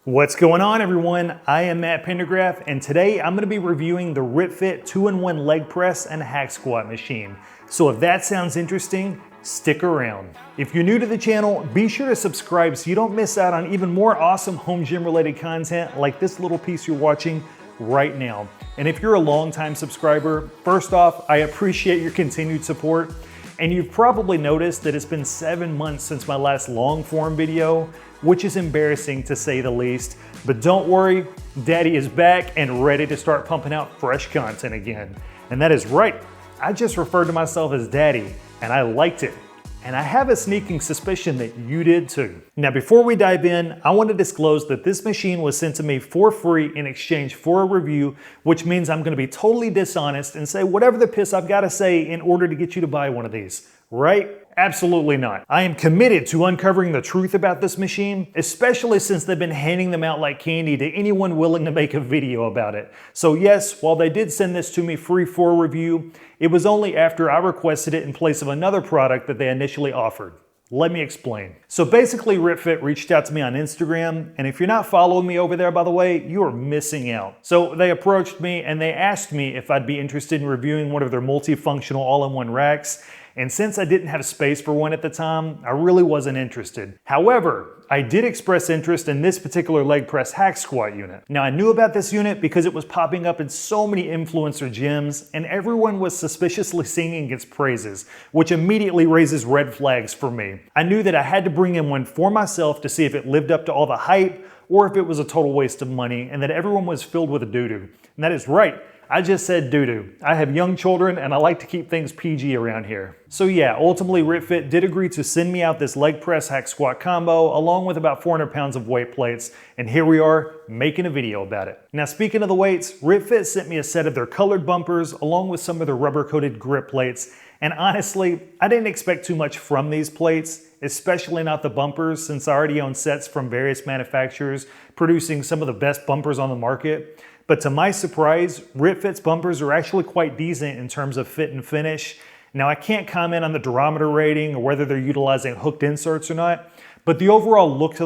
What's going on, everyone? I am Matt Pendergraph, and today I'm going to be reviewing the RitFit 2-in-1 leg press and hack squat machine. So if that sounds interesting, stick around. If you're new to the channel, be sure to subscribe so you don't miss out on even more awesome home gym related content like this little piece you're watching right now. And if you're a longtime subscriber, first off, I appreciate your continued support. And you've probably noticed that it's been 7 months since my last long form video, which is embarrassing to say the least. But don't worry, Daddy is back and ready to start pumping out fresh content again. And that is right, I just referred to myself as Daddy, and I liked it. And I have a sneaking suspicion that you did too. Now, before we dive in, I want to disclose that this machine was sent to me for free in exchange for a review, which means I'm going to be totally dishonest and say whatever the piss I've got to say in order to get you to buy one of these, right? Absolutely not. I am committed to uncovering the truth about this machine, especially since they've been handing them out like candy to anyone willing to make a video about it. So yes, while they did send this to me free for a review, it was only after I requested it in place of another product that they initially offered. Let me explain. So basically, RitFit reached out to me on Instagram, and if you're not following me over there, by the way, you are missing out. So they approached me and they asked me if I'd be interested in reviewing one of their multifunctional all-in-one racks. And since I didn't have space for one at the time, I really wasn't interested. However, I did express interest in this particular leg press hack squat unit. Now, I knew about this unit because it was popping up in so many influencer gyms and everyone was suspiciously singing its praises, which immediately raises red flags for me. I knew that I had to bring in one for myself to see if it lived up to all the hype or if it was a total waste of money and that everyone was filled with a doo-doo. And that is right. I just said doo-doo. I have young children and I like to keep things PG around here. So yeah, ultimately RitFit did agree to send me out this leg press hack squat combo along with about 400 pounds of weight plates, and here we are making a video about it. Now, speaking of the weights, RitFit sent me a set of their colored bumpers along with some of their rubber coated grip plates, and honestly, I didn't expect too much from these plates, especially not the bumpers, since I already own sets from various manufacturers producing some of the best bumpers on the market. But to my surprise, RitFit's bumpers are actually quite decent in terms of fit and finish. Now, I can't comment on the durometer rating or whether they're utilizing hooked inserts or not, but the overall look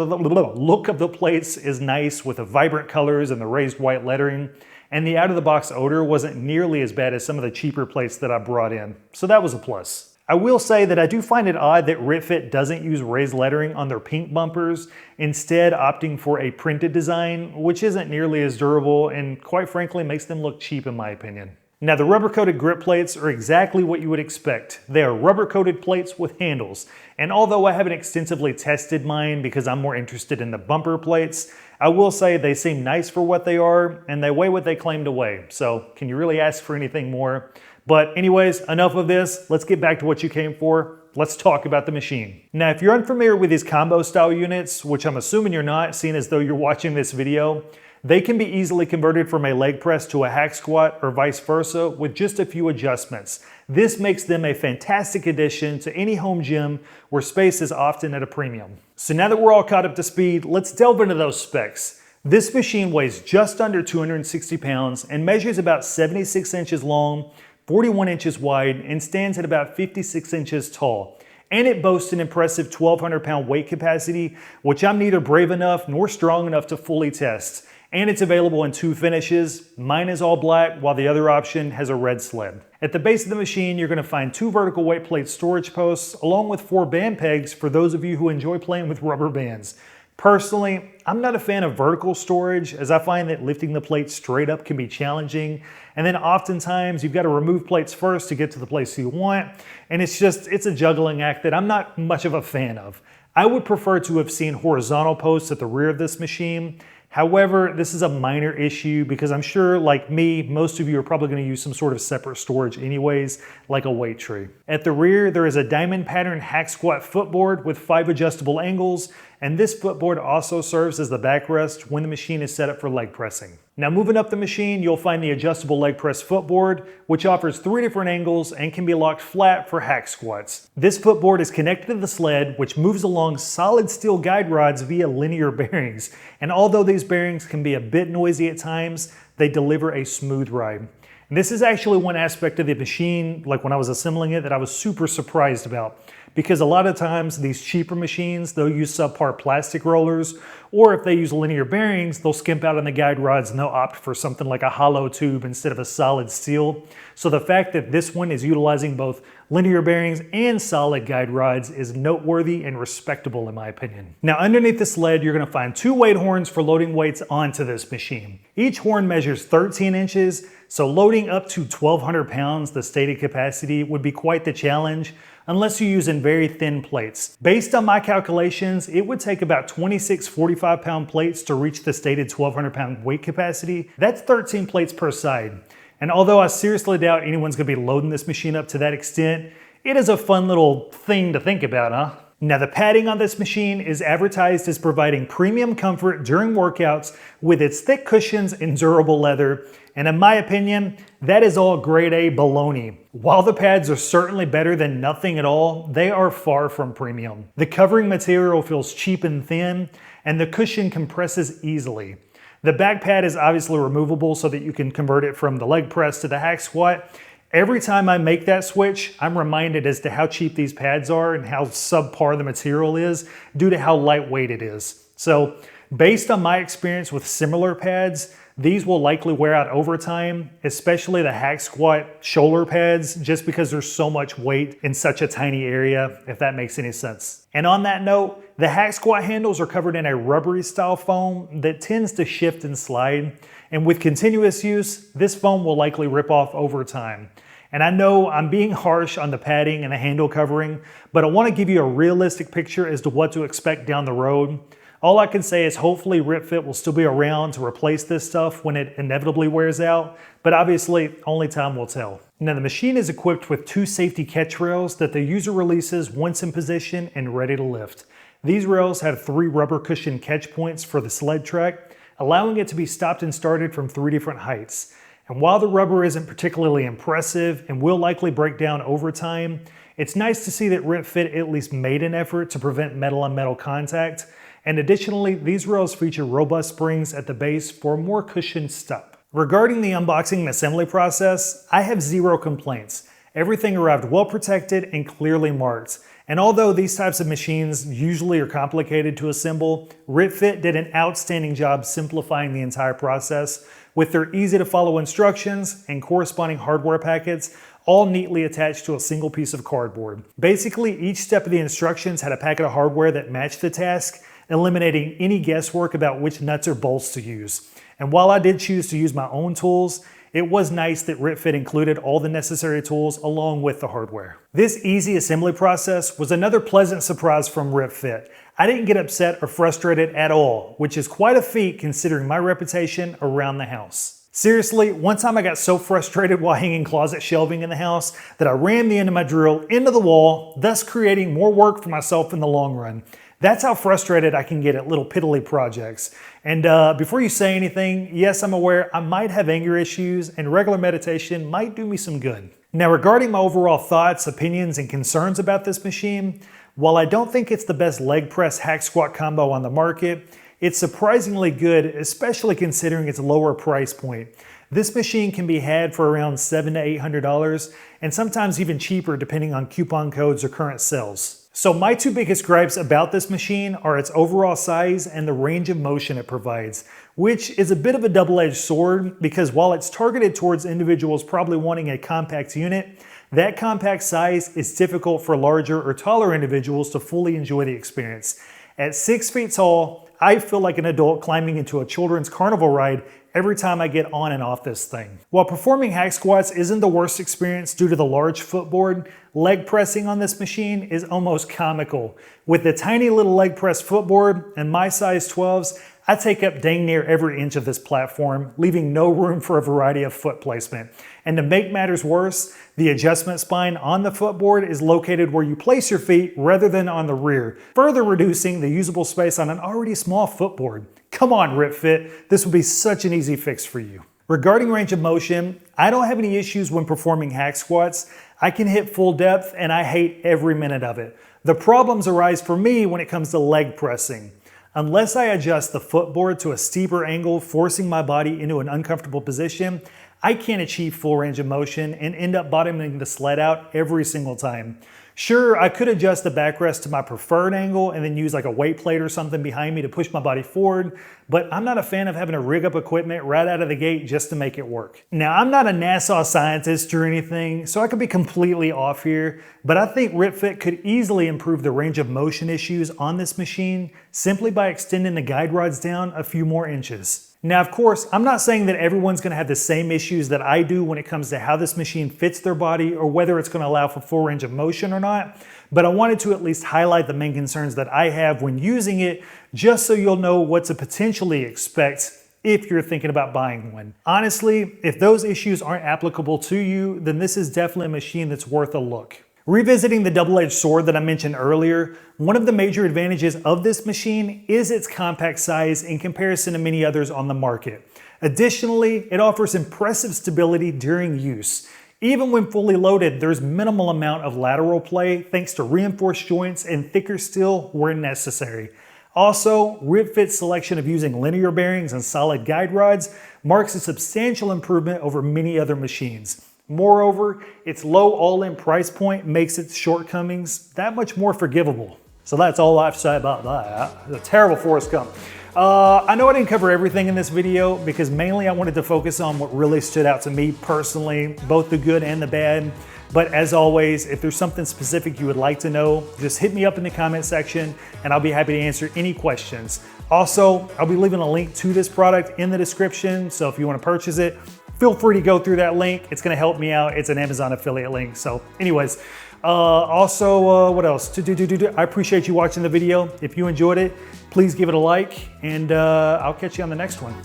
of the plates is nice with the vibrant colors and the raised white lettering, and the out-of-the-box odor wasn't nearly as bad as some of the cheaper plates that I brought in, so that was a plus. I will say that I do find it odd that RitFit doesn't use raised lettering on their pink bumpers, instead opting for a printed design, which isn't nearly as durable and quite frankly makes them look cheap in my opinion. Now, the rubber-coated grip plates are exactly what you would expect. They are rubber-coated plates with handles, and although I haven't extensively tested mine because I'm more interested in the bumper plates, I will say they seem nice for what they are, and they weigh what they claim to weigh, so can you really ask for anything more? But anyways, enough of this. Let's get back to what you came for. Let's talk about the machine. Now, if you're unfamiliar with these combo style units, which I'm assuming you're not, seeing as though you're watching this video, they can be easily converted from a leg press to a hack squat or vice versa with just a few adjustments. This makes them a fantastic addition to any home gym where space is often at a premium. So now that we're all caught up to speed, let's delve into those specs. This machine weighs just under 260 pounds and measures about 76 inches long, 41 inches wide, and stands at about 56 inches tall. And it boasts an impressive 1,200 pound weight capacity, which I'm neither brave enough nor strong enough to fully test. And it's available in 2 finishes. Mine is all black, while the other option has a red sled. At the base of the machine, you're going to find 2 vertical weight plate storage posts, along with 4 band pegs for those of you who enjoy playing with rubber bands. Personally, I'm not a fan of vertical storage, as I find that lifting the plate straight up can be challenging, and then oftentimes you've got to remove plates first to get to the place you want, and it's a juggling act that I'm not much of a fan of. I would prefer to have seen horizontal posts at the rear of this machine. However, this is a minor issue because I'm sure, like me, most of you are probably going to use some sort of separate storage anyways, like a weight tree. At the rear, there is a diamond pattern hack squat footboard with 5 adjustable angles, and this footboard also serves as the backrest when the machine is set up for leg pressing. Now, moving up the machine, you'll find the adjustable leg press footboard, which offers 3 different angles and can be locked flat for hack squats. This footboard is connected to the sled, which moves along solid steel guide rods via linear bearings. And although these bearings can be a bit noisy at times, they deliver a smooth ride. And this is actually one aspect of the machine, like when I was assembling it, that I was super surprised about. because a lot of times these cheaper machines, they'll use subpar plastic rollers, or if they use linear bearings, they'll skimp out on the guide rods and they'll opt for something like a hollow tube instead of a solid steel. So the fact that this one is utilizing both linear bearings and solid guide rods is noteworthy and respectable in my opinion. Now underneath the sled, you're gonna find 2 weight horns for loading weights onto this machine. Each horn measures 13 inches, so loading up to 1,200 pounds, the stated capacity, would be quite the challenge unless you're using very thin plates. Based on my calculations, it would take about 26 45-pound plates to reach the stated 1,200 pound weight capacity. That's 13 plates per side. And although I seriously doubt anyone's gonna be loading this machine up to that extent, it is a fun little thing to think about, huh? Now the padding on this machine is advertised as providing premium comfort during workouts with its thick cushions and durable leather. And in my opinion, that is all grade A baloney. While the pads are certainly better than nothing at all, they are far from premium. The covering material feels cheap and thin, and the cushion compresses easily. The back pad is obviously removable so that you can convert it from the leg press to the hack squat. Every time I make that switch, I'm reminded as to how cheap these pads are and how subpar the material is due to how lightweight it is. So based on my experience with similar pads, these will likely wear out over time, especially the hack squat shoulder pads, just because there's so much weight in such a tiny area, if that makes any sense. And on that note, the hack squat handles are covered in a rubbery style foam that tends to shift and slide. And with continuous use, this foam will likely rip off over time. And I know I'm being harsh on the padding and the handle covering, but I want to give you a realistic picture as to what to expect down the road. All I can say is hopefully RitFit will still be around to replace this stuff when it inevitably wears out, but obviously only time will tell. Now the machine is equipped with 2 safety catch rails that the user releases once in position and ready to lift. These rails have 3 rubber cushion catch points for the sled track, allowing it to be stopped and started from 3 different heights. And while the rubber isn't particularly impressive and will likely break down over time, it's nice to see that RitFit at least made an effort to prevent metal on metal contact. And additionally, these rails feature robust springs at the base for a more cushioned stop. Regarding the unboxing and assembly process, I have 0 complaints. Everything arrived well protected and clearly marked. And although these types of machines usually are complicated to assemble, RitFit did an outstanding job simplifying the entire process with their easy to follow instructions and corresponding hardware packets, all neatly attached to a single piece of cardboard. Basically, each step of the instructions had a packet of hardware that matched the task, eliminating any guesswork about which nuts or bolts to use. And while I did choose to use my own tools, it was nice that RitFit included all the necessary tools along with the hardware. This easy assembly process was another pleasant surprise from RitFit. I didn't get upset or frustrated at all, which is quite a feat considering my reputation around the house. Seriously, one time I got so frustrated while hanging closet shelving in the house that I rammed the end of my drill into the wall, thus creating more work for myself in the long run. That's how frustrated I can get at little piddly projects. And before you say anything, yes, I'm aware I might have anger issues and regular meditation might do me some good. Now regarding my overall thoughts, opinions, and concerns about this machine, while I don't think it's the best leg press hack squat combo on the market, it's surprisingly good, especially considering its lower price point. This machine can be had for around $700 to $800 and sometimes even cheaper depending on coupon codes or current sales. So my 2 biggest gripes about this machine are its overall size and the range of motion it provides, which is a bit of a double-edged sword because while it's targeted towards individuals probably wanting a compact unit, that compact size is difficult for larger or taller individuals to fully enjoy the experience. At 6 feet tall, I feel like an adult climbing into a children's carnival ride every time I get on and off this thing. While performing hack squats isn't the worst experience due to the large footboard, leg pressing on this machine is almost comical. With the tiny little leg press footboard and my size 12s, I take up dang near every inch of this platform, leaving no room for a variety of foot placement. And to make matters worse, the adjustment spine on the footboard is located where you place your feet rather than on the rear, further reducing the usable space on an already small footboard. Come on, RitFit, this would be such an easy fix for you. Regarding range of motion, I don't have any issues when performing hack squats. I can hit full depth and I hate every minute of it. The problems arise for me when it comes to leg pressing. Unless I adjust the footboard to a steeper angle, forcing my body into an uncomfortable position, I can't achieve full range of motion and end up bottoming the sled out every single time. Sure, I could adjust the backrest to my preferred angle and then use like a weight plate or something behind me to push my body forward, but I'm not a fan of having to rig up equipment right out of the gate just to make it work. Now, I'm not a NASA scientist or anything, so I could be completely off here, but I think RitFit could easily improve the range of motion issues on this machine simply by extending the guide rods down a few more inches. Now, of course, I'm not saying that everyone's gonna have the same issues that I do when it comes to how this machine fits their body or whether it's gonna allow for full range of motion or not, but I wanted to at least highlight the main concerns that I have when using it, just so you'll know what to potentially expect if you're thinking about buying one. Honestly, if those issues aren't applicable to you, then this is definitely a machine that's worth a look. Revisiting the double-edged sword that I mentioned earlier, one of the major advantages of this machine is its compact size in comparison to many others on the market. Additionally, it offers impressive stability during use. Even when fully loaded, there's minimal amount of lateral play thanks to reinforced joints and thicker steel where necessary. Also, RitFit's selection of using linear bearings and solid guide rods marks a substantial improvement over many other machines. Moreover, its low all-in price point makes its shortcomings that much more forgivable. So that's all I have to say about that. It's a terrible Forrest Gump. I know I didn't cover everything in this video because mainly I wanted to focus on what really stood out to me personally, both the good and the bad. But as always, if there's something specific you would like to know, just hit me up in the comment section and I'll be happy to answer any questions. Also, I'll be leaving a link to this product in the description, so if you want to purchase it, feel free to go through that link. It's gonna help me out. It's an Amazon affiliate link. So anyways, what else? I appreciate you watching the video. If you enjoyed it, please give it a like and I'll catch you on the next one.